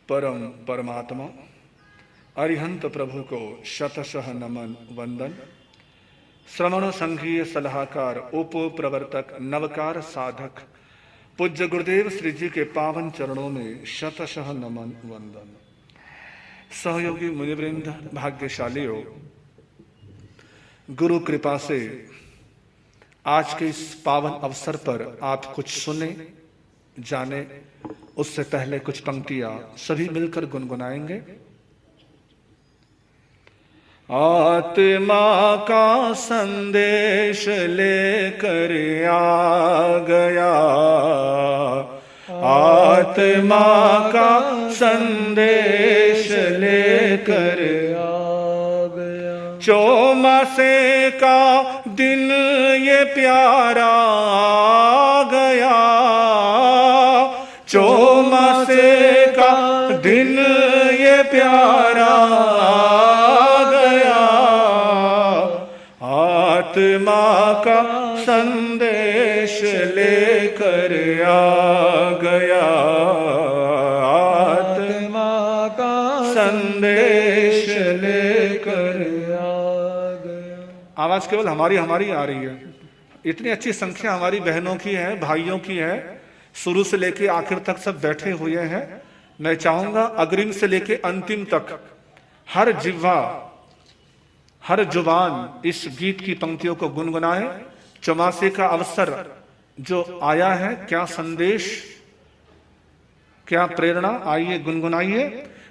परम परमात्मा अरिहंत प्रभु को शतशः नमन वंदन। श्रवण संघीय सलाहकार उप प्रवर्तक नवकार साधक पूज्य गुरुदेव श्री जी के पावन चरणों में शतशः नमन वंदन। सहयोगी मुनिवृंद, भाग्यशालियों, गुरु कृपा से आज के इस पावन अवसर पर आप कुछ सुने जाने, उससे पहले कुछ पंक्तियां सभी मिलकर गुनगुनाएंगे। आत्मा का संदेश लेकर आ गया, आत्मा का संदेश लेकर आ गया। चौमासे का दिन ये प्यारा आ गया, चौमासे का दिन ये प्यारा आ गया। आत्मा का संदेश लेकर आ गया, आत्मा का संदेश लेकर आ गया। आवाज केवल हमारी आ रही है। इतनी अच्छी संख्या हमारी बहनों की है, भाइयों की है। शुरू से लेके आखिर तक सब बैठे हुए हैं। मैं चाहूंगा अग्रिम से लेके अंतिम तक हर जिह्वा, हर जुबान इस गीत की पंक्तियों को गुनगुनाए। चौमासे का अवसर जो आया है, क्या संदेश, क्या प्रेरणा, आइए गुनगुनाइए।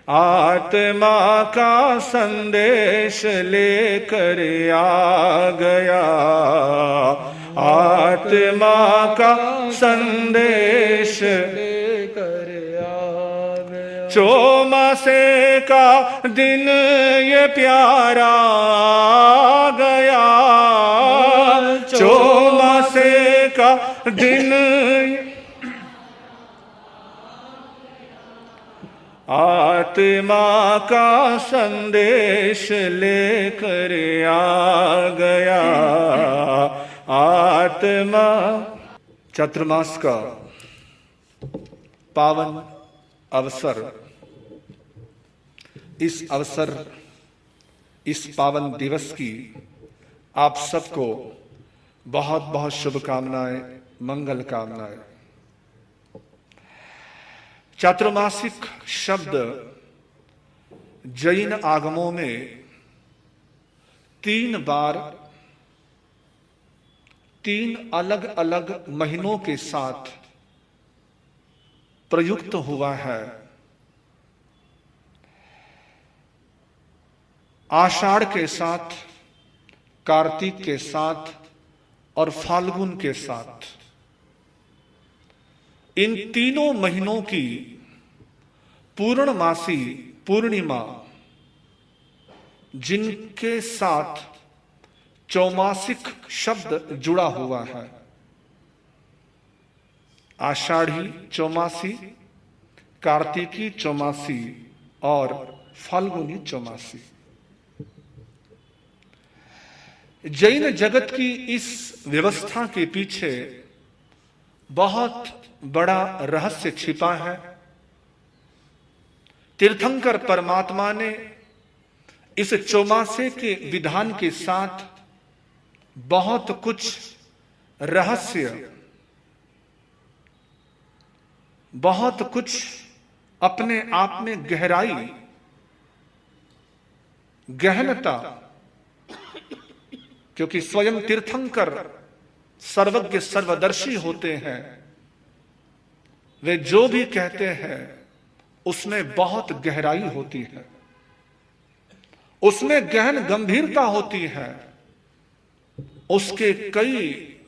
आत्मा का संदेश लेकर आ गया, आत्मा का संदेश लेकर आ गया। चौमासे का दिन ये प्यारा आ गया, चौमासे का दिन आत्मा का संदेश लेकर आ गया। आत्मा चातुर्मास का पावन अवसर, इस अवसर, इस पावन दिवस की आप सबको बहुत बहुत शुभकामनाएं, मंगल कामनाएं। चातुर्मासिक शब्द जैन आगमों में 3 बार 3 अलग अलग महीनों के साथ प्रयुक्त हुआ है। आषाढ़ के साथ, कार्तिक के साथ और फाल्गुन के साथ। इन तीनों महीनों की पूर्णमासी पूर्णिमा जिनके साथ चौमासिक शब्द जुड़ा हुआ है, आषाढ़ी चौमासी, कार्तिकी चौमासी और फाल्गुनी चौमासी। जैन जगत की इस व्यवस्था के पीछे बहुत बड़ा रहस्य छिपा है। तीर्थंकर परमात्मा ने इस चौमासे के विधान के साथ बहुत कुछ रहस्य, बहुत कुछ अपने आप में गहराई, गहनता, क्योंकि स्वयं तीर्थंकर सर्वज्ञ सर्वदर्शी होते हैं। वे जो भी कहते हैं उसमें बहुत गहराई होती है, उसमें गहन गंभीरता होती है, उसके कई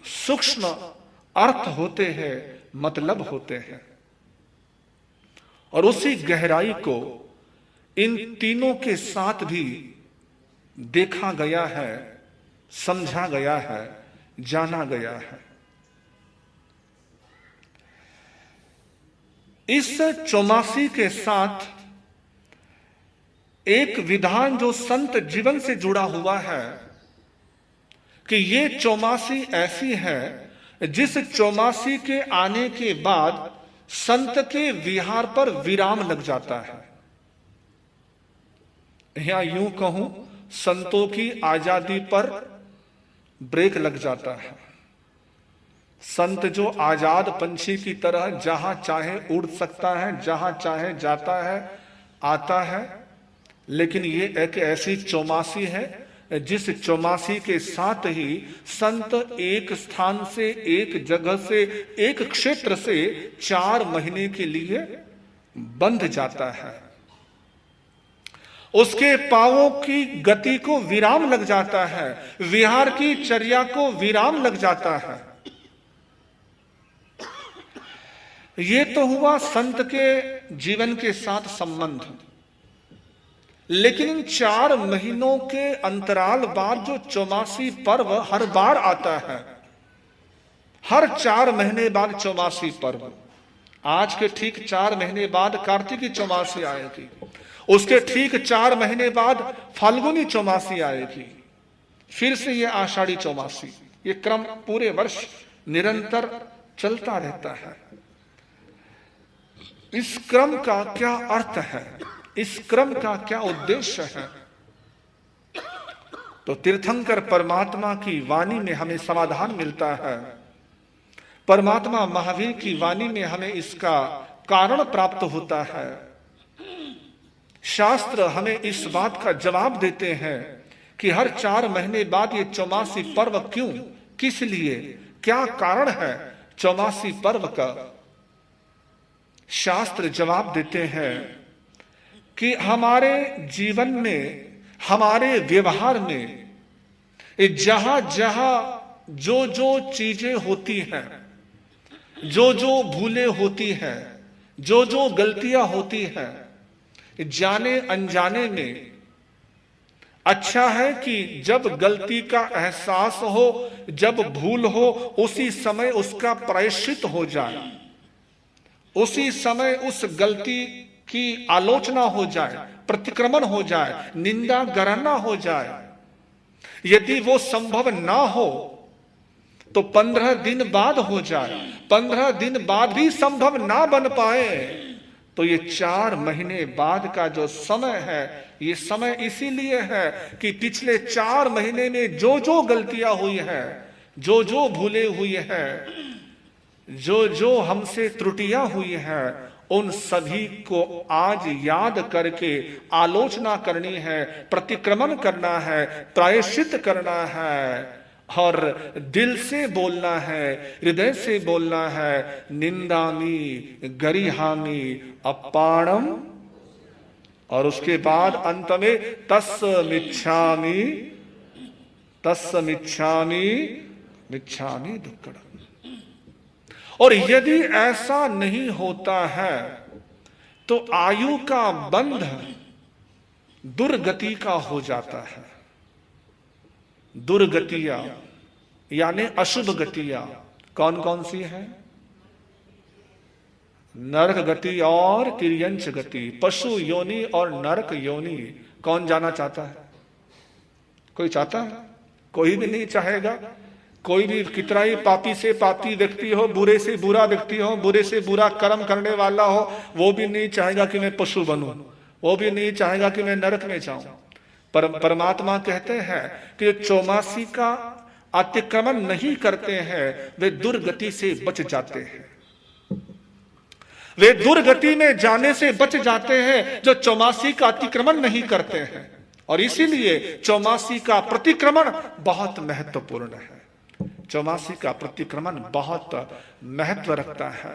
सूक्ष्म अर्थ होते हैं, मतलब होते हैं। और उसी गहराई को इन तीनों के साथ भी देखा गया है, समझा गया है, जाना गया है। इस चौमासी के साथ एक विधान जो संत जीवन से जुड़ा हुआ है कि ये चौमासी ऐसी है जिस चौमासी के आने के बाद संत के विहार पर विराम लग जाता है, या यूं कहूं संतों की आजादी पर ब्रेक लग जाता है। संत जो आजाद पंछी की तरह जहां चाहे उड़ सकता है, जहां चाहे जाता है, आता है, लेकिन ये एक ऐसी चौमासी है जिस चौमासी के साथ ही संत एक स्थान से, एक जगह से, एक क्षेत्र से 4 महीने के लिए बंध जाता है। उसके पांवों की गति को विराम लग जाता है, विहार की चर्या को विराम लग जाता है। ये तो हुआ संत के जीवन के साथ संबंध, लेकिन इन 4 महीनों के अंतराल बाद जो चौमासी पर्व हर बार आता है, हर 4 महीने बाद चौमासी पर्व, आज के ठीक 4 महीने बाद कार्तिकी चौमासी आएगी, उसके ठीक 4 महीने बाद फाल्गुनी चौमासी आएगी, फिर से ये आषाढ़ी चौमासी, ये क्रम पूरे वर्ष निरंतर चलता रहता है। इस क्रम का क्या अर्थ है, इस क्रम का क्या उद्देश्य है? तो तीर्थंकर परमात्मा की वाणी में हमें समाधान मिलता है। परमात्मा महावीर की वाणी में हमें इसका कारण प्राप्त होता है। शास्त्र हमें इस बात का जवाब देते हैं कि हर 4 महीने बाद ये चौमासी पर्व क्यों, किस लिए, क्या कारण है चौमासी पर्व का। शास्त्र जवाब देते हैं कि हमारे जीवन में, हमारे व्यवहार में जहां जहां जो जो चीजें होती हैं, जो जो भूलें होती हैं, जो जो गलतियां होती हैं, जाने अनजाने में, अच्छा है कि जब गलती का एहसास हो, जब भूल हो, उसी समय उसका प्रायश्चित हो जाए, उसी समय उस गलती की आलोचना हो जाए, प्रतिक्रमण हो जाए, निंदा गणना हो जाए। यदि वो संभव ना हो तो 15 दिन बाद हो जाए, 15 दिन बाद भी संभव ना बन पाए तो ये 4 महीने बाद का जो समय है, ये समय इसीलिए है कि पिछले 4 महीने में जो जो गलतियां हुई है, जो जो भूले हुई है, जो जो हमसे त्रुटियां हुई है, उन सभी को आज याद करके आलोचना करनी है, प्रतिक्रमण करना है, प्रायश्चित करना है और दिल से बोलना है, हृदय से बोलना है। निंदामी गरिहामी अपाणम, और उसके बाद अंत में तस्मिच्छामि मिच्छामि दुक्कड़म। और यदि ऐसा नहीं होता है तो आयु का बंध दुर्गति का हो जाता है। दुर्गतियां यानी अशुभ गतियां कौन कौन सी हैं? नरक गति और तिर्यंच गति, पशु योनि और नरक योनि। कौन जाना चाहता है? कोई चाहता है? कोई भी नहीं चाहेगा। कोई भी कितना ही पापी से पापी व्यक्ति हो, बुरे से बुरा व्यक्ति हो, बुरे से बुरा कर्म करने वाला हो, वो भी नहीं चाहेगा कि मैं पशु बनूं, वो भी नहीं चाहेगा कि मैं नरक में जाऊं। परमात्मा कहते हैं कि चौमासी का अतिक्रमण नहीं करते हैं वे दुर्गति से बच जाते हैं। वे दुर्गति में जाने से बच जाते हैं जो चौमासी का अतिक्रमण नहीं करते हैं। और इसीलिए चौमासी का प्रतिक्रमण बहुत महत्वपूर्ण है। चौमासी का प्रतिक्रमण बहुत महत्व रखता है।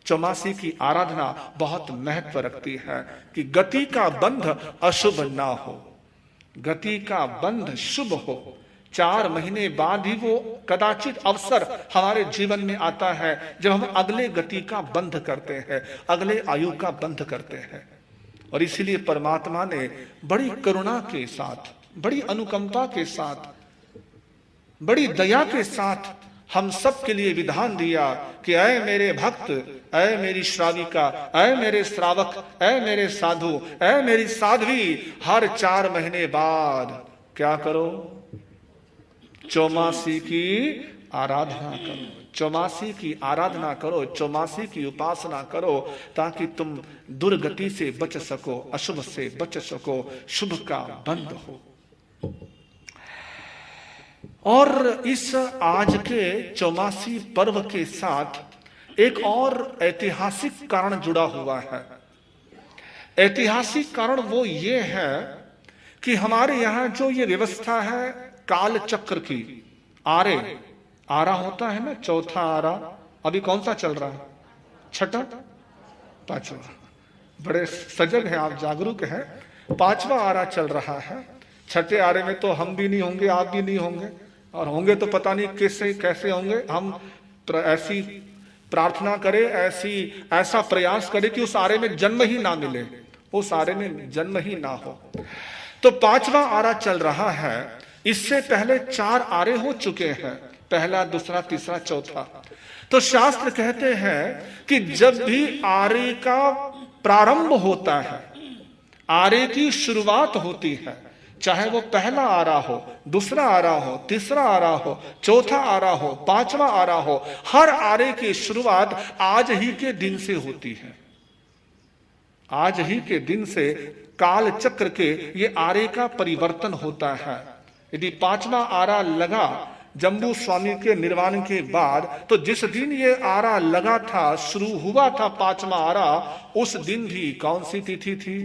चौमासी की आराधना बहुत महत्व रखती है कि गति का बंध अशुभ ना हो, गति का बंध शुभ हो। 4 महीने बाद ही वो कदाचित अवसर हमारे जीवन में आता है जब हम अगले गति का बंध करते हैं, अगले आयु का बंध करते हैं। और इसीलिए परमात्मा ने बड़ी करुणा के साथ, बड़ी अनुकंपा के साथ, बड़ी दया के साथ हम सब के लिए विधान दिया कि ऐ मेरे भक्त, ऐ मेरी श्राविका, ऐ मेरे श्रावक, ऐ मेरे साधु, ऐ मेरी साध्वी, हर 4 महीने बाद क्या करो? चौमासी की आराधना करो, चौमासी की आराधना करो, चौमासी की उपासना करो, ताकि तुम दुर्गति से बच सको, अशुभ से बच सको, शुभ का बंद हो। और इस आज के चौमासी पर्व के साथ एक और ऐतिहासिक कारण जुड़ा हुआ है। ऐतिहासिक कारण वो ये है कि हमारे यहां जो ये व्यवस्था है काल चक्र की, आरा होता है ना, चौथा आरा, अभी कौन सा चल रहा है? छठा, पांचवा। बड़े सजग हैं आप, जागरूक हैं। पांचवा आरा चल रहा है। छठे आरे में तो हम भी नहीं होंगे, आप भी नहीं होंगे, और होंगे तो पता नहीं कैसे होंगे। हम ऐसी प्रार्थना करें, ऐसा प्रयास करें कि उस आरे में जन्म ही ना मिले, उस आरे में जन्म ही ना हो। तो पांचवा आरा चल रहा है। इससे पहले 4 आरे हो चुके हैं, पहला, दूसरा, तीसरा, चौथा। तो शास्त्र कहते हैं कि जब भी आरे का प्रारंभ होता है, आरे की शुरुआत होती है, चाहे वो पहला आरा हो, दूसरा आरा हो, तीसरा आरा हो, चौथा आरा हो, पांचवा आरा हो, हर आरे की शुरुआत आज ही के दिन से होती है। आज ही के दिन से काल चक्र के ये आरे का परिवर्तन होता है। यदि पांचवा आरा लगा जम्बू स्वामी के निर्वाण के बाद, तो जिस दिन ये आरा लगा था, शुरू हुआ था पांचवा आरा, उस दिन भी कौन सी तिथि थी?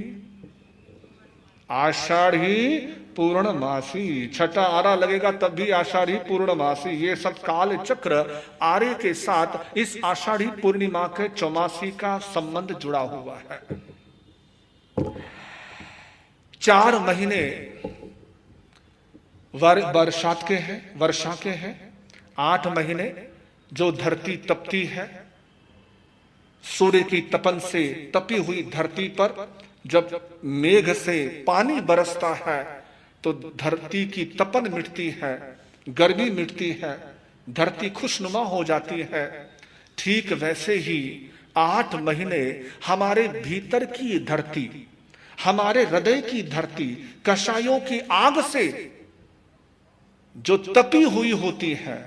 आषाढ़ी पूर्णमासी। छठा आरा लगेगा तब भी आषाढ़ी पूर्णमासी। ये सब काल चक्र आरे के साथ इस आषाढ़ी पूर्णिमा के चौमासी का संबंध जुड़ा हुआ है। 4 महीने वर्षा के हैं। 8 महीने जो धरती तपती है, सूर्य की तपन से तपी हुई धरती पर जब मेघ से पानी बरसता है तो धरती की तपन मिटती है, गर्मी मिटती है, धरती खुशनुमा हो जाती है। ठीक वैसे ही 8 महीने हमारे भीतर की धरती, हमारे हृदय की धरती कषायों की आग से जो तपी हुई होती है,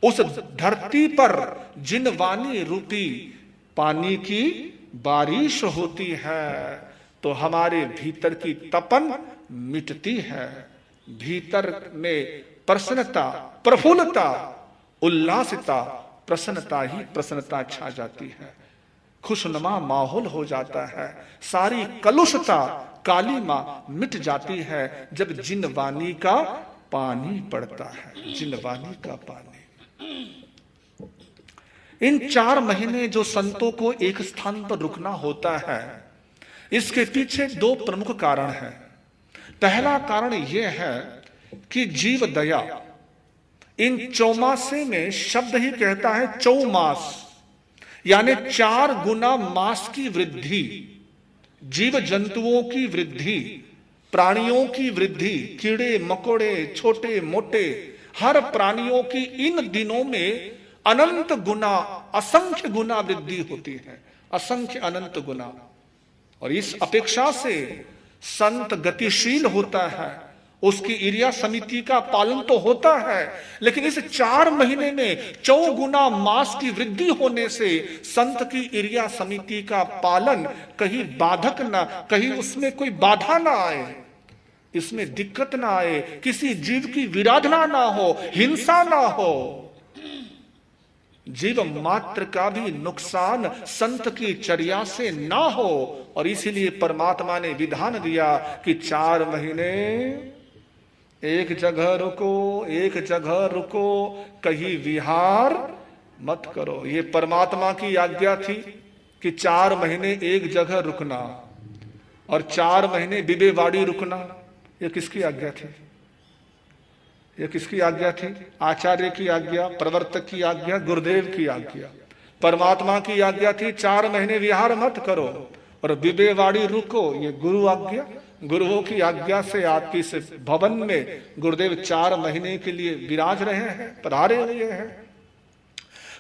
उस धरती पर जिनवानी रूपी पानी की बारिश होती है, तो हमारे भीतर की तपन मिटती है। भीतर में प्रसन्नता, प्रफुल्लता, उल्लासिता, प्रसन्नता ही प्रसन्नता छा जाती है। खुशनुमा माहौल हो जाता है। सारी कलुषता, कालीमा मिट जाती है जब जिनवानी का पानी पड़ता है। जिनवानी का पानी। इन 4 महीने जो संतों को एक स्थान पर रुकना होता है, इसके पीछे 2 प्रमुख कारण हैं। पहला कारण यह है कि जीव दया। इन चौमासे में शब्द ही कहता है चौमास, यानी 4 गुना मास की वृद्धि, जीव जंतुओं की वृद्धि, प्राणियों की वृद्धि, कीड़े मकोड़े, छोटे मोटे, हर प्राणियों की इन दिनों में अनंत गुना, असंख्य गुना वृद्धि होती है। असंख्य अनंत गुना। और इस अपेक्षा से संत गतिशील होता है, उसकी इर्या समिति का पालन तो होता है, लेकिन इस 4 महीने में 4 गुना मास की वृद्धि होने से संत की इर्या समिति का पालन कहीं बाधक ना, कहीं उसमें कोई बाधा ना आए, इसमें दिक्कत ना आए, किसी जीव की विराधना ना हो, हिंसा ना हो, जीव मात्र का भी नुकसान संत की चर्या से ना हो। और इसीलिए परमात्मा ने विधान दिया कि 4 महीने एक जगह रुको, एक जगह रुको, कहीं विहार मत करो। ये परमात्मा की आज्ञा थी कि 4 महीने एक जगह रुकना और 4 महीने बिबेवाड़ी रुकना। ये किसकी आज्ञा थी? ये किसकी आज्ञा थी? आचार्य की आज्ञा, प्रवर्तक की आज्ञा, गुरुदेव की आज्ञा। परमात्मा की आज्ञा थी 4 महीने विहार मत करो और बिबेवाड़ी रुको, ये गुरु आज्ञा। गुरुओं की आज्ञा से आपकी इस भवन में गुरुदेव 4 महीने के लिए विराज रहे हैं, पधारे हुए हैं।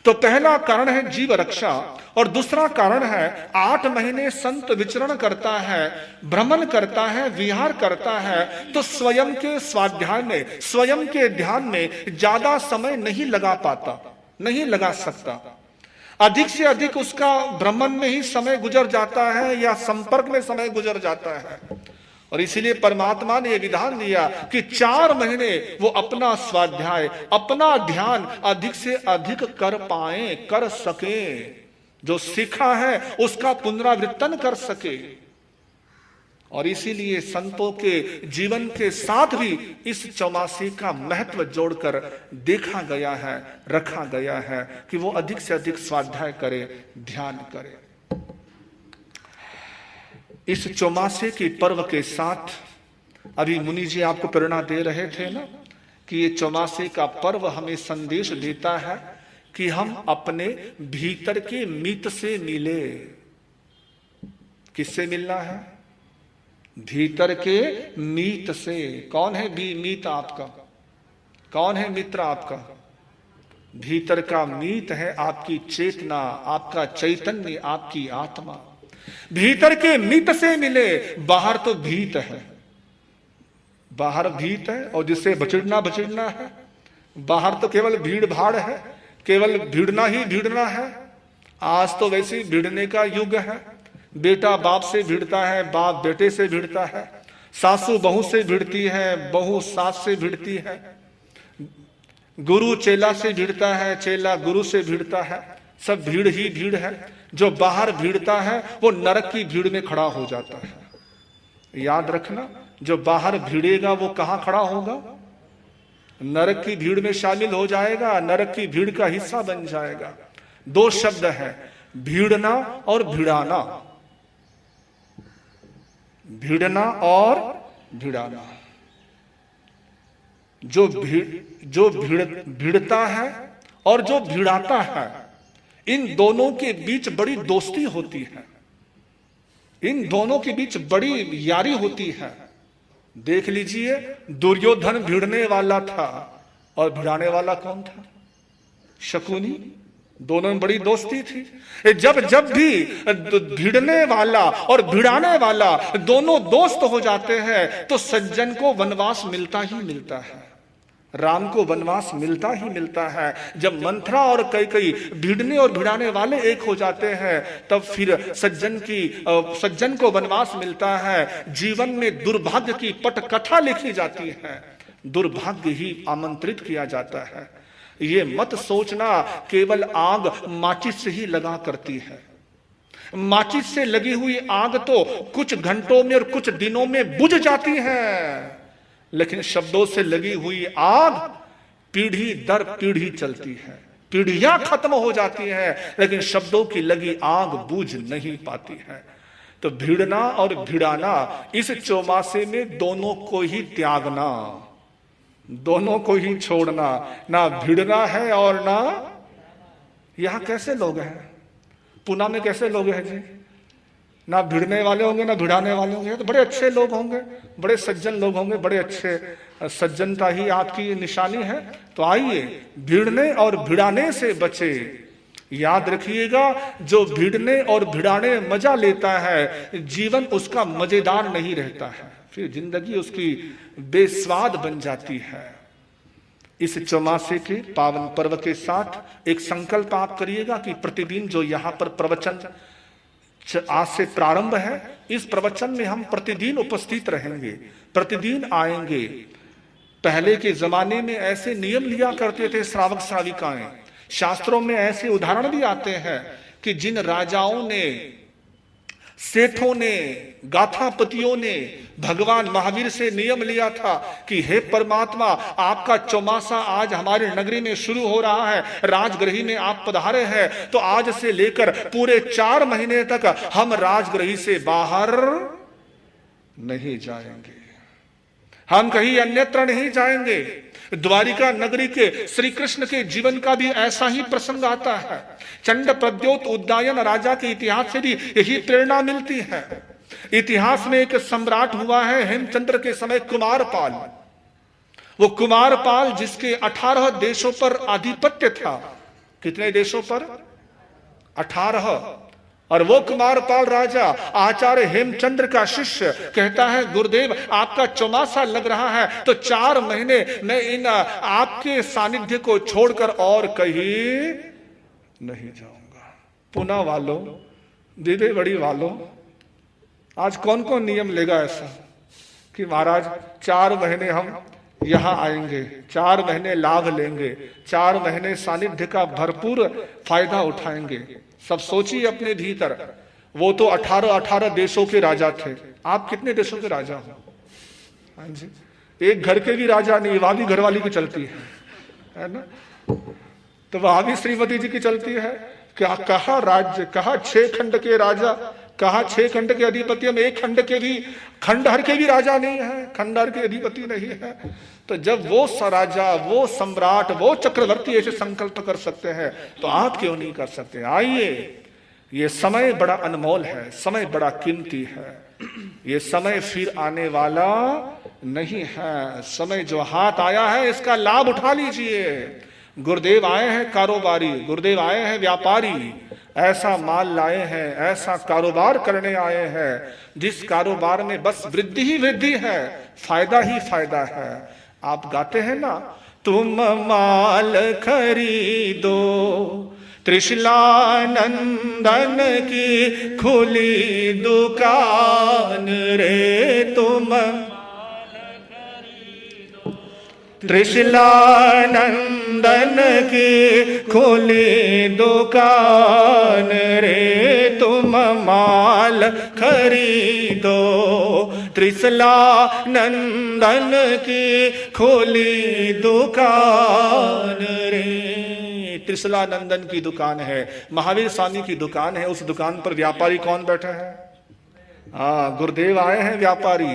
तो पहला कारण है जीव रक्षा, और दूसरा कारण है 8 महीने संत विचरण करता है, भ्रमण करता है, विहार करता है, तो स्वयं के स्वाध्याय में, स्वयं के ध्यान में ज्यादा समय नहीं लगा पाता। नहीं लगा सकता। अधिक से अधिक उसका भ्रमण में ही समय गुजर जाता है या संपर्क में समय गुजर जाता है। और इसीलिए परमात्मा ने यह विधान दिया कि 4 महीने वो अपना स्वाध्याय, अपना ध्यान अधिक से अधिक कर पाए, कर सके, जो सीखा है उसका पुनरावृत्तन कर सके। और इसीलिए संतों के जीवन के साथ भी इस चौमासी का महत्व जोड़कर देखा गया है, रखा गया है कि वो अधिक से अधिक स्वाध्याय करे, ध्यान करे। इस चौमासे के पर्व के साथ अभी मुनि जी आपको प्रेरणा दे रहे थे ना कि ये चौमासे का पर्व हमें संदेश देता है कि हम अपने भीतर के मीत से मिले। किससे मिलना है? भीतर के मीत से। कौन है भी मीत आपका? कौन है मित्र आपका? भीतर का मीत है आपकी चेतना, आपका चैतन्य, आपकी आत्मा। भीतर के मीत से मिले। बाहर तो भीत है, बाहर भीत है और जिससे बचिड़ना है। बाहर तो केवल भीड़ भाड़ है, केवल भिड़ना ही भिड़ना है। आज तो वैसे ही भिड़ने का युग है। बेटा बाप से भिड़ता है, बाप बेटे से भिड़ता है, सासू बहू से भिड़ती है, बहू सास से भिड़ती है, गुरु चेला से भिड़ता है, चेला गुरु से भिड़ता है। सब भीड़ ही भीड़ है। जो बाहर भिड़ता है वो नरक की भीड़ में खड़ा हो जाता है। याद रखना, जो बाहर भिड़ेगा वो कहां खड़ा होगा? नरक की भीड़ में शामिल हो जाएगा, नरक की भीड़ का हिस्सा बन जाएगा। 2 शब्द है, भीड़ना और भिड़ाना। भिड़ना और भिड़ाना। जो भिड़ता है और जो भिड़ाता है, इन दोनों के बीच बड़ी दोस्ती होती है, इन दोनों के बीच बड़ी यारी होती है। देख लीजिए, दुर्योधन भिड़ने वाला था और भिड़ाने वाला कौन था? शकुनी। दोनों में बड़ी दोस्ती थी। जब भी भिड़ने वाला और भिड़ाने वाला दोनों दोस्त हो जाते हैं तो सज्जन को वनवास मिलता ही मिलता है, राम को वनवास मिलता ही मिलता है। जब मंथरा और कैकेयी भिड़ने और भिड़ाने वाले एक हो जाते हैं तब फिर सज्जन को वनवास मिलता है। जीवन में दुर्भाग्य की पटकथा लिखी जाती है, दुर्भाग्य ही आमंत्रित किया जाता है। ये मत सोचना केवल आग माचिस से ही लगा करती है। माचिस से लगी हुई आग तो कुछ घंटों में और कुछ दिनों में बुझ जाती है, लेकिन शब्दों से लगी हुई आग पीढ़ी दर पीढ़ी चलती है। पीढ़ियां खत्म हो जाती है लेकिन शब्दों की लगी आग बुझ नहीं पाती है। तो भिड़ना और भिड़ाना, इस चौमासे में दोनों को ही त्यागना, दोनों को ही छोड़ना। ना भिड़ना है और ना। यहां कैसे लोग हैं? पुणे में कैसे लोग हैं जी? ना भिड़ने वाले होंगे ना भिड़ाने वाले होंगे। तो बड़े अच्छे लोग होंगे, बड़े सज्जन लोग होंगे, बड़े अच्छे। सज्जनता ही आपकी निशानी है। तो आइए भिड़ने और भिड़ाने से बचे। याद रखिएगा, जो भिड़ने और भिड़ाने मजा लेता है जीवन उसका मजेदार नहीं रहता है, फिर जिंदगी उसकी बेस्वाद बन जाती है। इस चौमासे के पावन पर्व के साथ एक संकल्प आप करिएगा कि प्रतिदिन जो यहाँ पर प्रवचन आज से प्रारंभ है, इस प्रवचन में हम प्रतिदिन उपस्थित रहेंगे, प्रतिदिन आएंगे। पहले के जमाने में ऐसे नियम लिया करते थे श्रावक श्राविकाएं। शास्त्रों में ऐसे उदाहरण भी आते हैं कि जिन राजाओं ने, सेठों ने, गाथापतियों ने भगवान महावीर से नियम लिया था कि हे परमात्मा, आपका चौमासा आज हमारे नगरी में शुरू हो रहा है, राजगृही में आप पधारे हैं, तो आज से लेकर पूरे 4 महीने तक हम राजगृही से बाहर नहीं जाएंगे, हम कहीं अन्यत्र नहीं जाएंगे। द्वारिका नगरी के श्री कृष्ण के जीवन का भी ऐसा ही प्रसंग आता है। चंड प्रद्योत उद्दायन राजा के इतिहास से भी यही प्रेरणा मिलती है। इतिहास में एक सम्राट हुआ है हेमचंद्र के समय, कुमारपाल। वो कुमारपाल जिसके 18 देशों पर आधिपत्य था। कितने देशों पर? 18। और वो कुमारपाल राजा आचार्य हेमचंद्र का शिष्य कहता है, गुरुदेव आपका चौमासा लग रहा है तो 4 महीने मैं इन आपके सानिध्य को छोड़कर और कहीं नहीं जाऊंगा। पुणे वालों, दिवेबड़ी वालों, आज कौन कौन नियम लेगा ऐसा कि महाराज 4 महीने हम यहां आएंगे, 4 महीने लाभ लेंगे, 4 महीने सानिध्य का भरपूर फायदा उठाएंगे। सब सोचिए अपने भीतर, वो तो 18 देशों के राजा थे, आप कितने देशों के राजा हो? हाँ जी, एक घर के भी राजा नहीं, वहां भी घरवाली की चलती है ना? तो वहां भी श्रीमती जी की चलती है। क्या कहा राज्य, कहा 6 खंड के राजा, कहा 6 खंड के अधिपति, हम एक खंड के भी, खंडहर के भी राजा नहीं है, खंडहर के अधिपति नहीं है। तो जब वो राजा, वो सम्राट, वो चक्रवर्ती ऐसे संकल्प कर सकते हैं तो आप क्यों नहीं कर सकते? आइए, ये समय बड़ा अनमोल है, समय बड़ा कीमती है, ये समय फिर आने वाला नहीं है। समय जो हाथ आया है इसका लाभ उठा लीजिए। गुरुदेव आए हैं कारोबारी, गुरुदेव आए हैं व्यापारी, ऐसा माल लाए हैं, ऐसा कारोबार करने आए हैं जिस कारोबार में बस वृद्धि ही वृद्धि है, फायदा ही फायदा है। आप गाते हैं ना, तुम माल खरीदो त्रिशलानंदन की खुली दुकान रे, तुम त्रिशलानंदन की खुली दुकान रे, तुम माल खरीदो त्रिशलानंदन की खुली दुकान रे। त्रिशलानंदन की दुकान है, महावीर स्वामी की दुकान है, उस दुकान पर व्यापारी कौन बैठा है? हाँ, गुरुदेव आए हैं व्यापारी,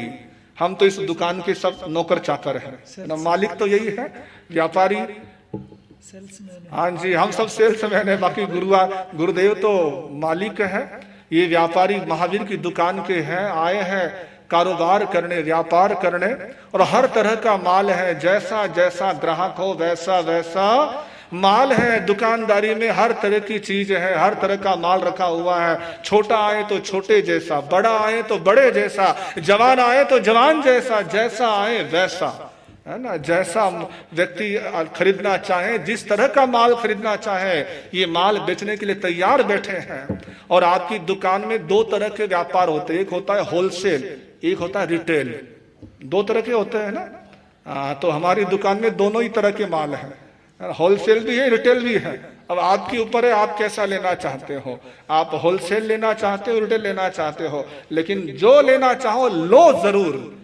हम तो इस दुकान के सब नौकर चाकर हैं ना, मालिक तो यही है, व्यापारी हाँ जी, हम सब सेल्समैन है, बाकी गुरुदेव तो मालिक है। ये व्यापारी महावीर की दुकान के हैं, आए हैं कारोबार करने, व्यापार करने, और हर तरह का माल है, जैसा जैसा ग्राहक हो वैसा वैसा माल है। दुकानदारी में हर तरह की चीज है, हर तरह का माल रखा हुआ है, छोटा आए तो छोटे जैसा, बड़ा आए तो बड़े जैसा, जवान आए तो जवान जैसा, जैसा आए वैसा, है ना, जैसा व्यक्ति खरीदना चाहे, जिस तरह का माल खरीदना चाहे, ये माल बेचने के लिए तैयार बैठे हैं। और आपकी दुकान में 2 तरह के व्यापार होते हैं, एक होता है होलसेल, एक होता है रिटेल, 2 तरह के होते हैं ना। तो हमारी दुकान में दोनों ही तरह के माल है, होलसेल भी है, रिटेल भी है। अब आपके ऊपर है, आप कैसा लेना चाहते हो, आप होलसेल लेना चाहते हो, रिटेल लेना चाहते हो, लेकिन जो लेना चाहो लो जरूर।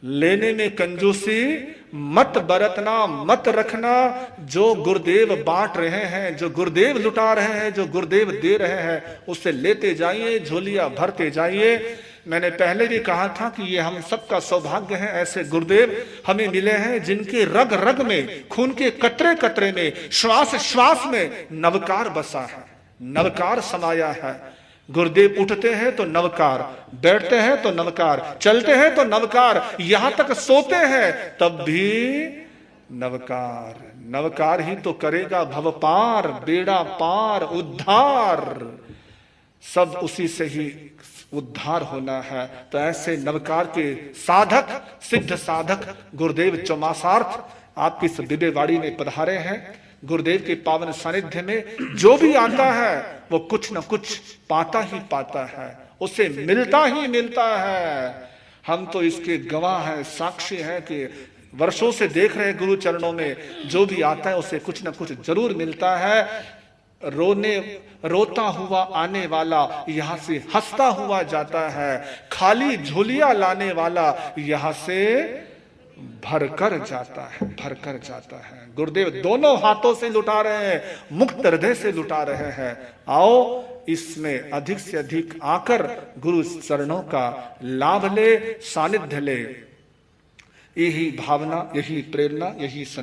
लेने में कंजूसी मत बरतना, मत रखना। जो गुरुदेव बांट रहे हैं, जो गुरुदेव लुटा रहे हैं, जो गुरुदेव दे रहे हैं, उससे लेते जाइए, झोलियां भरते जाइए। मैंने पहले भी कहा था कि ये हम सबका सौभाग्य है, ऐसे गुरुदेव हमें मिले हैं जिनके रग रग में, खून के कतरे कतरे में, श्वास श्वास में नवकार बसा है, नवकार समाया है। गुरुदेव उठते हैं तो नवकार, बैठते हैं तो नवकार, चलते हैं तो नवकार, यहां तक सोते हैं तब भी नवकार। नवकार ही तो करेगा भव पार, बेड़ा पार, उद्धार, सब उसी से ही उद्धार होना है। तो ऐसे नवकार के साधक, सिद्ध साधक गुरुदेव चौमासार्थ आपकी इस दिव्यवाड़ी में पधारे हैं। गुरुदेव के पावन सानिध्य में जो भी आता है वो कुछ न कुछ पाता ही पाता है, उसे मिलता ही मिलता है। हम तो इसके गवाह हैं, साक्षी हैं कि वर्षों से देख रहे हैं गुरु चरणों में जो भी आता है उसे कुछ न कुछ जरूर मिलता है। रोता हुआ आने वाला यहां से हंसता हुआ जाता है, खाली झोलियां लाने वाला यहां से भरकर जाता है, भरकर जाता है। गुरुदेव दोनों हाथों से लुटा रहे हैं, मुक्त हृदय से लुटा रहे हैं। आओ इसमें अधिक से अधिक आकर गुरु चरणों का लाभ ले, सानिध्य ले। यही भावना, यही प्रेरणा, यही